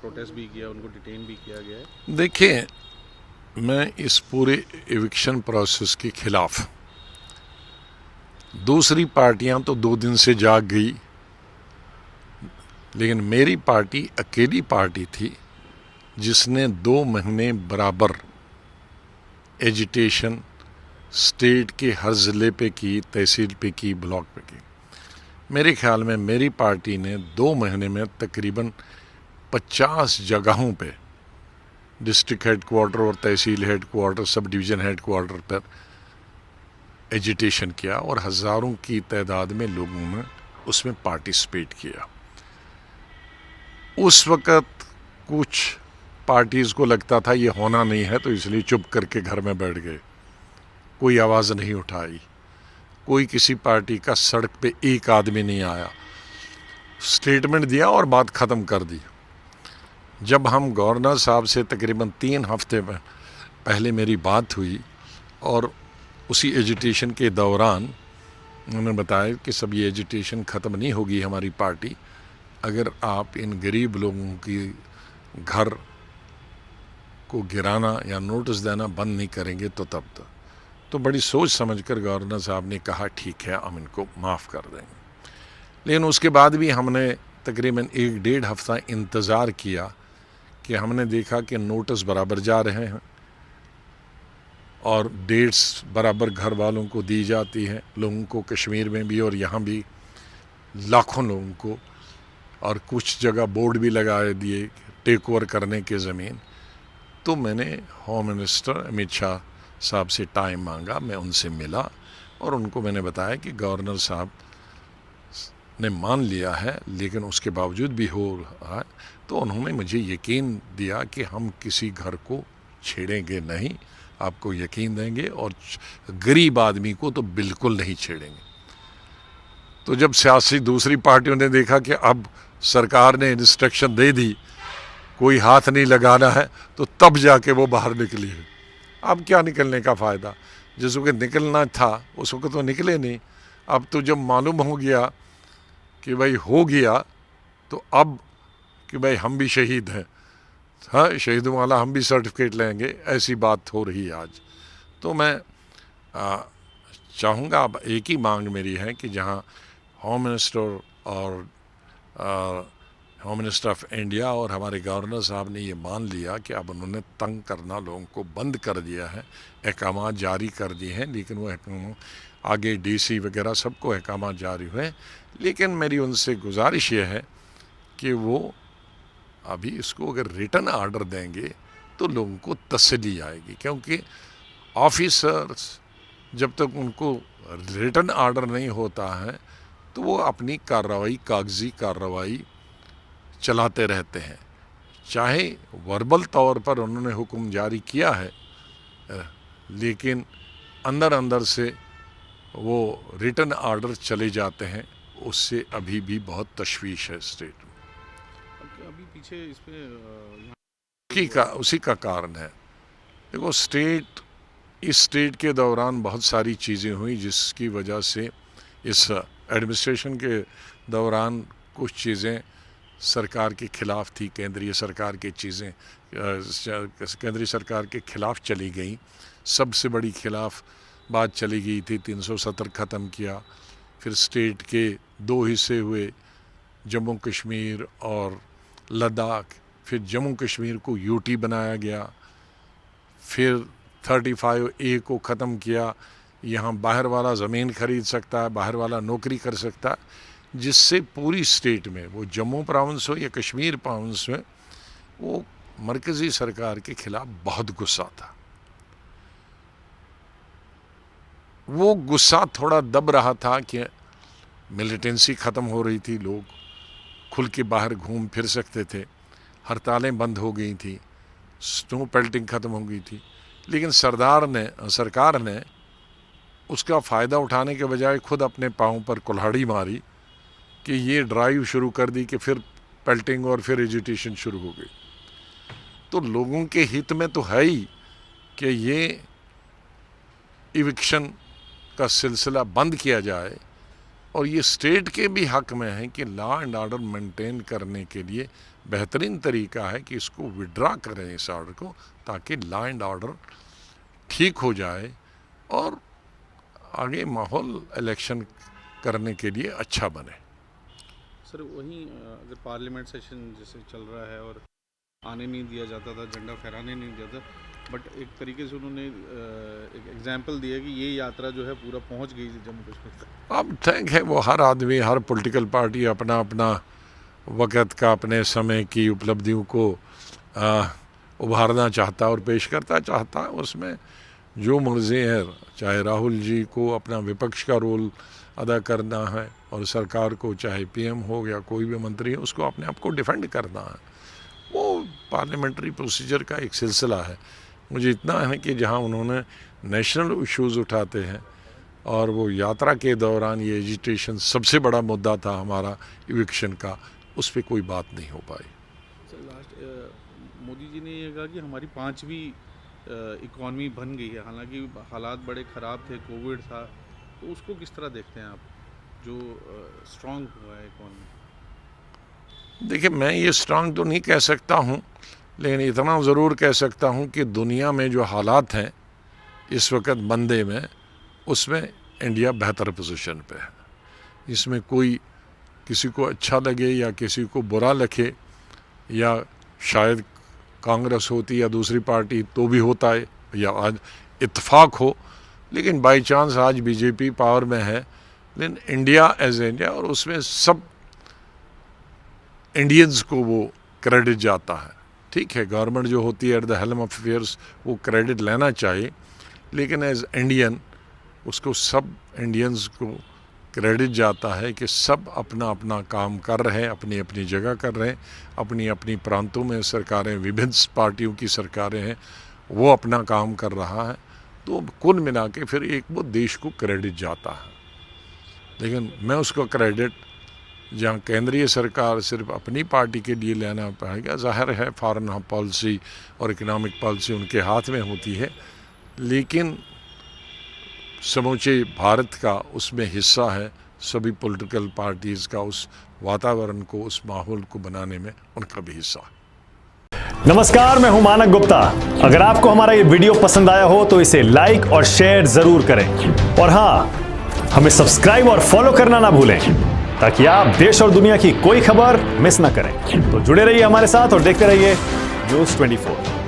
Protest भी किया, उनको डिटेन भी किया गया है। देखिए, मैं इस पूरे एविक्शन प्रोसेस के खिलाफ। दूसरी पार्टियां तो 2 दिन से जाग गई, लेकिन मेरी पार्टी अकेली पार्टी थी जिसने 2 महीने बराबर एजिटेशन स्टेट के हर ज़िले पे की, तहसील पे की, ब्लॉक पे की। मेरे ख्याल में मेरी पार्टी ने 2 महीने में तकरीबन 50 जगहों पे, डिस्ट्रिक्ट हेडक्वार्टर और तहसील हेडक्वार्टर, सब डिवीज़न हेडक्वार्टर पर एजिटेशन किया और हज़ारों की तादाद में लोगों ने उसमें पार्टिसिपेट किया। उस वक़्त कुछ पार्टीज़ को लगता था ये होना नहीं है, तो इसलिए चुप करके घर में बैठ गए, कोई आवाज़ नहीं उठाई। कोई किसी पार्टी का सड़क पे एक आदमी नहीं आया, स्टेटमेंट दिया और बात ख़त्म कर दी। जब हम गवर्नर साहब से तकरीबन 3 हफ्ते पहले मेरी बात हुई और उसी एजिटेशन के दौरान उन्होंने बताया कि सब ये एजिटेशन ख़त्म नहीं होगी हमारी पार्टी अगर आप इन गरीब लोगों की घर को गिराना या नोटिस देना बंद नहीं करेंगे तो तब तक। तो बड़ी सोच समझकर गवर्नर साहब ने कहा ठीक है, हम इनको माफ़ कर देंगे। लेकिन उसके बाद भी हमने तकरीबन 1-1.5 हफ्ता इंतज़ार किया कि हमने देखा कि नोटिस बराबर जा रहे हैं और डेट्स बराबर घर वालों को दी जाती हैं, लोगों को कश्मीर में भी और यहाँ भी लाखों लोगों को, और कुछ जगह बोर्ड भी लगाए दिए टेक ओवर करने के ज़मीन। तो मैंने होम मिनिस्टर अमित शाह साहब से टाइम मांगा, मैं उनसे मिला और उनको मैंने बताया कि गवर्नर साहब ने मान लिया है लेकिन उसके बावजूद भी हो रहा है। तो उन्होंने मुझे यकीन दिया कि हम किसी घर को छेड़ेंगे नहीं, आपको यकीन देंगे, और गरीब आदमी को तो बिल्कुल नहीं छेड़ेंगे। तो जब सियासी दूसरी पार्टियों ने देखा कि अब सरकार ने इंस्ट्रक्शन दे दी, कोई हाथ नहीं लगाना है, तो तब जाके वो बाहर निकली है। अब क्या निकलने का फ़ायदा, जिस वक्त निकलना था उस वक्त तो निकले नहीं। अब तो जब मालूम हो गया कि भाई हो गया, तो अब कि भाई हम भी शहीद हैं, हाँ शहीदों वाला हम भी सर्टिफिकेट लेंगे, ऐसी बात हो रही है आज। तो मैं चाहूँगा, अब एक ही मांग मेरी है कि जहाँ होम मिनिस्टर और होम मिनिस्टर ऑफ इंडिया और हमारे गवर्नर साहब ने ये मान लिया कि अब उन्होंने तंग करना लोगों को बंद कर दिया है, अहकाम जारी कर दिए हैं, लेकिन वो अहकाम आगे डीसी वगैरह सबको अहकाम जारी हुए। लेकिन मेरी उनसे गुजारिश ये है कि वो अभी इसको अगर रिटर्न आर्डर देंगे तो लोगों को तसल्ली आएगी, क्योंकि ऑफिसर्स जब तक उनको रिटर्न आर्डर नहीं होता है तो वो अपनी कार्रवाई, कागजी कार्रवाई चलाते रहते हैं। चाहे वर्बल तौर पर उन्होंने हुक्म जारी किया है, लेकिन अंदर अंदर से वो रिटर्न आर्डर चले जाते हैं, उससे अभी भी बहुत तशवीश है स्टेट में। अभी पीछे इस पे उसी का कारण है। देखो, इस स्टेट के दौरान बहुत सारी चीज़ें हुई जिसकी वजह से इस एडमिनिस्ट्रेशन के दौरान कुछ चीज़ें सरकार के ख़िलाफ़ थी, केंद्रीय सरकार की चीज़ें केंद्रीय सरकार के ख़िलाफ़ चली गई। सबसे बड़ी खिलाफ बात चली गई थी 370 ख़त्म किया, फिर स्टेट के 2 हिस्से हुए, जम्मू कश्मीर और लद्दाख, फिर जम्मू कश्मीर को यूटी बनाया गया, फिर 35A को ख़त्म किया, यहाँ बाहर वाला ज़मीन ख़रीद सकता है, बाहर वाला नौकरी कर सकता है, जिससे पूरी स्टेट में, वो जम्मू प्रोविंस हो या कश्मीर प्रोविंस में, वो मरकज़ी सरकार के ख़िलाफ़ बहुत गुस्सा था। वो गुस्सा थोड़ा दब रहा था कि मिलिटेंसी ख़त्म हो रही थी, लोग खुल के बाहर घूम फिर सकते थे, हड़तालें बंद हो गई थी, स्नो पेल्टिंग ख़त्म हो गई थी। लेकिन सरकार ने उसका फ़ायदा उठाने के बजाय खुद अपने पाँव पर कुल्हाड़ी मारी कि ये ड्राइव शुरू कर दी कि फिर पेल्टिंग और फिर एजिटेशन शुरू हो गई। तो लोगों के हित में तो है ही कि ये इविक्शन का सिलसिला बंद किया जाए, और ये स्टेट के भी हक में है कि लॉ एंड ऑर्डर मेंटेन करने के लिए बेहतरीन तरीका है कि इसको विड्रा करें इस ऑर्डर को, ताकि लॉ एंड ऑर्डर ठीक हो जाए और आगे माहौल इलेक्शन करने के लिए अच्छा बने। सर वहीं अगर पार्लियामेंट सेशन जैसे चल रहा है और आने नहीं दिया जाता था, झंडा फहराने नहीं दिया था, बट एक तरीके से उन्होंने एक एग्जाम्पल दिया कि ये यात्रा जो है पूरा पहुंच गई जम्मू कश्मीर तक। अब ठीक है, वो हर आदमी, हर पॉलिटिकल पार्टी अपना अपना वक़्त का, अपने समय की उपलब्धियों को उभारना चाहता और पेश करता चाहता है। उसमें जो मर्जी है, चाहे राहुल जी को अपना विपक्ष का रोल अदा करना है और सरकार को, चाहे पीएम हो या कोई भी मंत्री है, उसको अपने आप को डिफेंड करना है। वो पार्लियामेंट्री प्रोसीजर का एक सिलसिला है। मुझे इतना है कि जहां उन्होंने नेशनल इश्यूज उठाते हैं और वो यात्रा के दौरान ये एजिटेशन सबसे बड़ा मुद्दा था हमारा इविक्शन का, उस पर कोई बात नहीं हो पाई। सर लास्ट मोदी जी ने ये कहा कि हमारी 5वीं इकॉनमी बन गई है, हालांकि हालात बड़े ख़राब थे, कोविड था, तो उसको किस तरह देखते हैं आप, जो स्ट्रॉन्ग हुआ है इकॉनमी? देखिए, मैं ये स्ट्रांग तो नहीं कह सकता हूँ, लेकिन इतना ज़रूर कह सकता हूँ कि दुनिया में जो हालात हैं इस वक्त मंदे में, उसमें इंडिया बेहतर पोजीशन पे है। इसमें कोई किसी को अच्छा लगे या किसी को बुरा लगे, या शायद कांग्रेस होती या दूसरी पार्टी तो भी होता है, या आज इत्तेफाक हो, लेकिन बाई चांस आज बीजेपी पावर में है। लेकिन इंडिया एज इंडिया, और उसमें सब इंडियंस को वो क्रेडिट जाता है। ठीक है, गवर्नमेंट जो होती है at the helm of affairs, वो क्रेडिट लेना चाहिए, लेकिन एज इंडियन उसको सब इंडियंस को क्रेडिट जाता है कि सब अपना अपना काम कर रहे हैं, अपनी अपनी जगह कर रहे हैं, अपनी अपनी प्रांतों में सरकारें, विभिन्न पार्टियों की सरकारें हैं, वो अपना काम कर रहा है। तो कुल मिला के फिर एक वो देश को क्रेडिट जाता है। लेकिन मैं उसको क्रेडिट, जहाँ केंद्रीय सरकार सिर्फ अपनी पार्टी के लिए लेना पाएगा, जाहिर है फॉरेन पॉलिसी और इकोनॉमिक पॉलिसी उनके हाथ में होती है, लेकिन समूचे भारत का उसमें हिस्सा है। सभी पॉलिटिकल पार्टीज़ का उस वातावरण को, उस माहौल को बनाने में उनका भी हिस्सा है। नमस्कार, मैं हूं मानक गुप्ता। अगर आपको हमारा ये वीडियो पसंद आया हो तो इसे लाइक और शेयर जरूर करें, और हाँ, हमें सब्सक्राइब और फॉलो करना ना भूलें, ताकि आप देश और दुनिया की कोई खबर मिस ना करें। तो जुड़े रहिए हमारे साथ और देखते रहिए न्यूज़ 24।